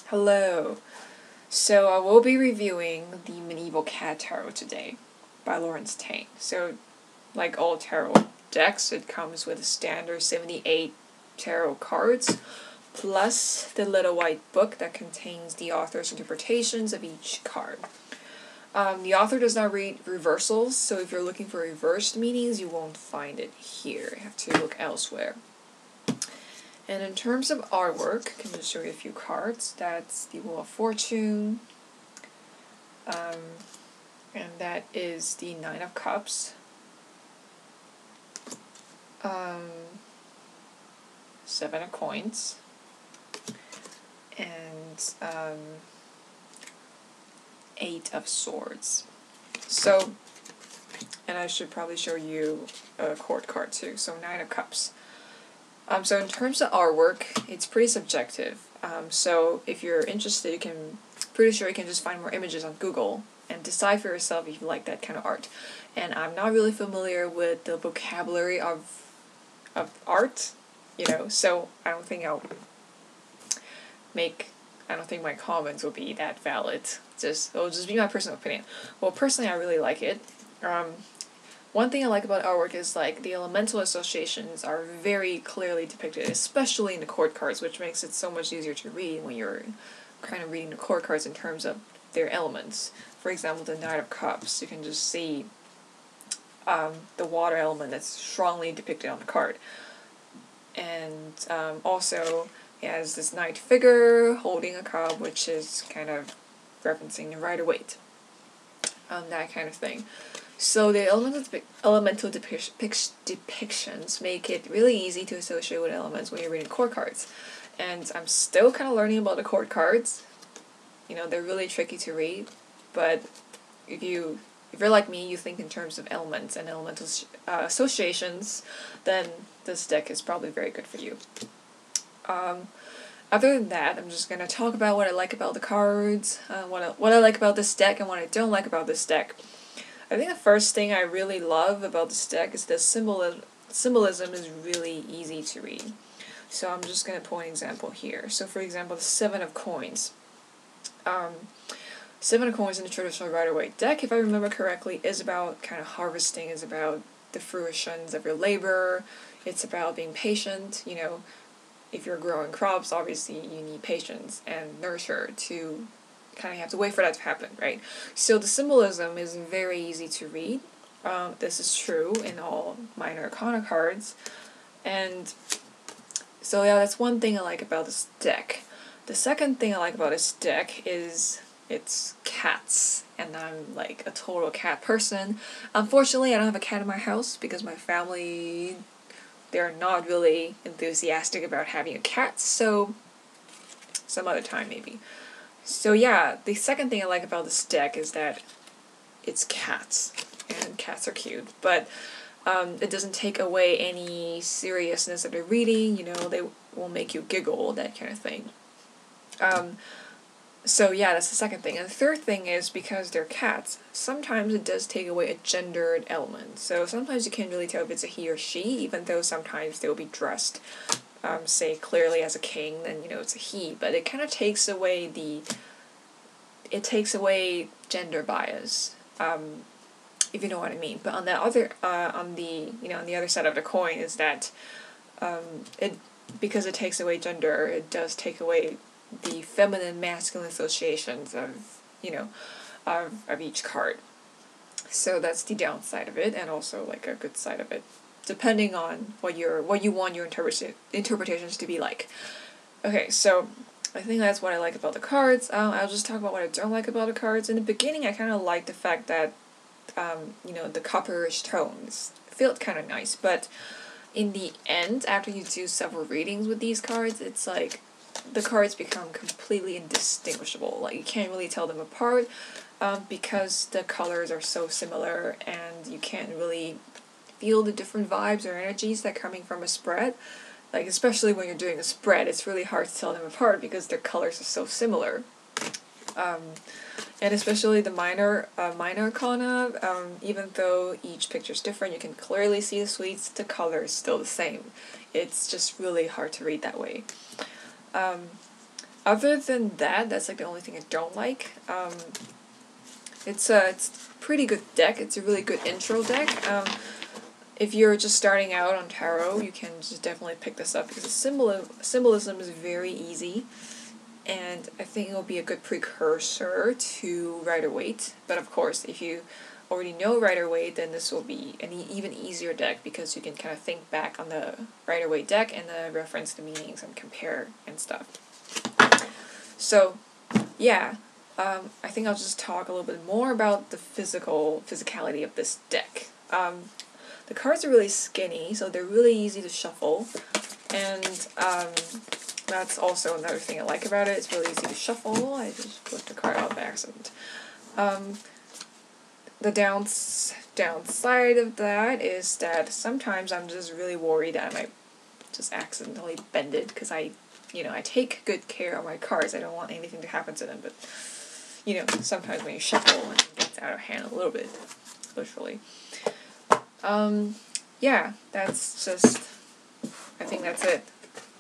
Hello. So I will be reviewing the Medieval Cat Tarot today by Teng. So, like all tarot decks, it comes with a standard 78 tarot cards, plus the little white book that contains the author's interpretations of each card. The author does not read reversals, so if you're looking for reversed meanings, you won't find it here. You have to look elsewhere. And in terms of artwork, I can just show you a few cards. That's the Wheel of Fortune, and that is the Nine of Cups, Seven of Coins, and Eight of Swords. So, and I should probably show you a court card too. So Nine of Cups. So in terms of artwork, it's pretty subjective. So if you're interested, pretty sure you can just find more images on Google and decide for yourself if you like that kind of art. And I'm not really familiar with the vocabulary of art, so I don't think my comments will be that valid. It'll just be my personal opinion. Well, personally, I really like it. One thing I like about artwork is the elemental associations are very clearly depicted, especially in the court cards, which makes it so much easier to read when you're kind of reading the court cards in terms of their elements. For example, the Knight of Cups, you can just see the water element that's strongly depicted on the card. And also, it has this knight figure holding a cup, which is kind of referencing the Rider-Waite. That kind of thing. So the elemental depictions make it really easy to associate with elements when you're reading court cards. And I'm still kind of learning about the court cards. They're really tricky to read, but if you're like me, you think in terms of elements and elemental associations, then this deck is probably very good for you. Other than that, I'm just going to talk about what I like about the cards, what I like about this deck, and what I don't like about this deck. I think the first thing I really love about this deck is the symbolism is really easy to read. So I'm just going to point an example here. So for example, the Seven of Coins. Seven of Coins in the traditional Rider-Waite deck, if I remember correctly, is about kind of harvesting, is about the fruitions of your labor. It's about being patient. If you're growing crops, obviously you need patience and nurture to kind of have to wait for that to happen, right? So the symbolism is very easy to read. This is true in all minor arcana cards. And so yeah, that's one thing I like about this deck. The second thing I like about this deck is its cats. And I'm like a total cat person. Unfortunately, I don't have a cat in my house because my family, they're not really enthusiastic about having a cat, so some other time maybe. So yeah, the second thing I like about this deck is that it's cats, and cats are cute, but it doesn't take away any seriousness of the reading, they will make you giggle, that kind of thing. So yeah, that's the second thing. And the third thing is, because they're cats, sometimes it does take away a gendered element. So sometimes you can't really tell if it's a he or she, even though sometimes they'll be dressed, say, clearly as a king, then it's a he. But it kind of takes away gender bias, if you know what I mean. But on the other side of the coin is that because it takes away gender, it does take away the feminine masculine associations of each card. So that's the downside of it, and also a good side of it, depending on what you want your interpretations to be like. Okay, so I think that's what I like about the cards. I'll just talk about what I don't like about the cards. In the beginning, I kind of liked the fact that the copperish tones felt kind of nice, but in the end, after you do several readings with these cards, it's the cards become completely indistinguishable. You can't really tell them apart because the colors are so similar, and you can't really feel the different vibes or energies that are coming from a spread. Especially when you're doing a spread, it's really hard to tell them apart because their colors are so similar. And especially the minor arcana, even though each picture is different, you can clearly see the suites, the color is still the same. It's just really hard to read that way. Other than that, that's like the only thing I don't like. It's a pretty good deck. It's a really good intro deck. If you're just starting out on tarot, you can just definitely pick this up because the symbolism is very easy, and I think it'll be a good precursor to Rider-Waite. But of course, if you already know Rider-Waite, then this will be an even easier deck because you can kind of think back on the Rider-Waite deck and reference the meanings and compare and stuff. So, yeah, I think I'll just talk a little bit more about the physicality of this deck. The cards are really skinny, so they're really easy to shuffle, and that's also another thing I like about it. It's really easy to shuffle. I just put the card out by accident. The downside of that is that sometimes I'm just really worried that I might just accidentally bend it, because I take good care of my cards. I don't want anything to happen to them, but, sometimes when you shuffle, it gets out of hand a little bit, literally. Yeah, that's just, I think that's it.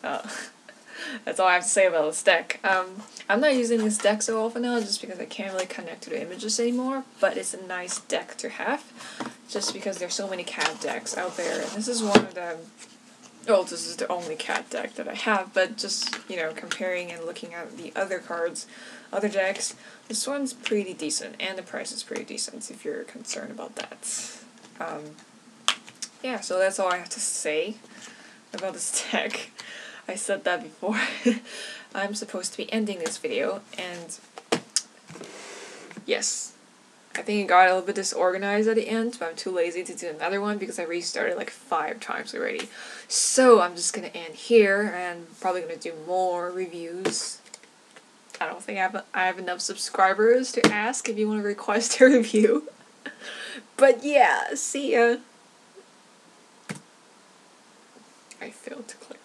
That's all I have to say about this deck. I'm not using this deck so often now just because I can't really connect to the images anymore, but it's a nice deck to have, just because there's so many cat decks out there, and this is one of them. Well, this is the only cat deck that I have, but just, comparing and looking at the other cards, other decks, this one's pretty decent, and the price is pretty decent if you're concerned about that. Yeah, so that's all I have to say about this deck. I said that before. I'm supposed to be ending this video, and yes, I think it got a little bit disorganized at the end, but I'm too lazy to do another one because I restarted like 5 times already. So I'm just gonna end here, and probably gonna do more reviews. I don't think I have enough subscribers to ask if you want to request a review. But yeah, see ya. I failed to click.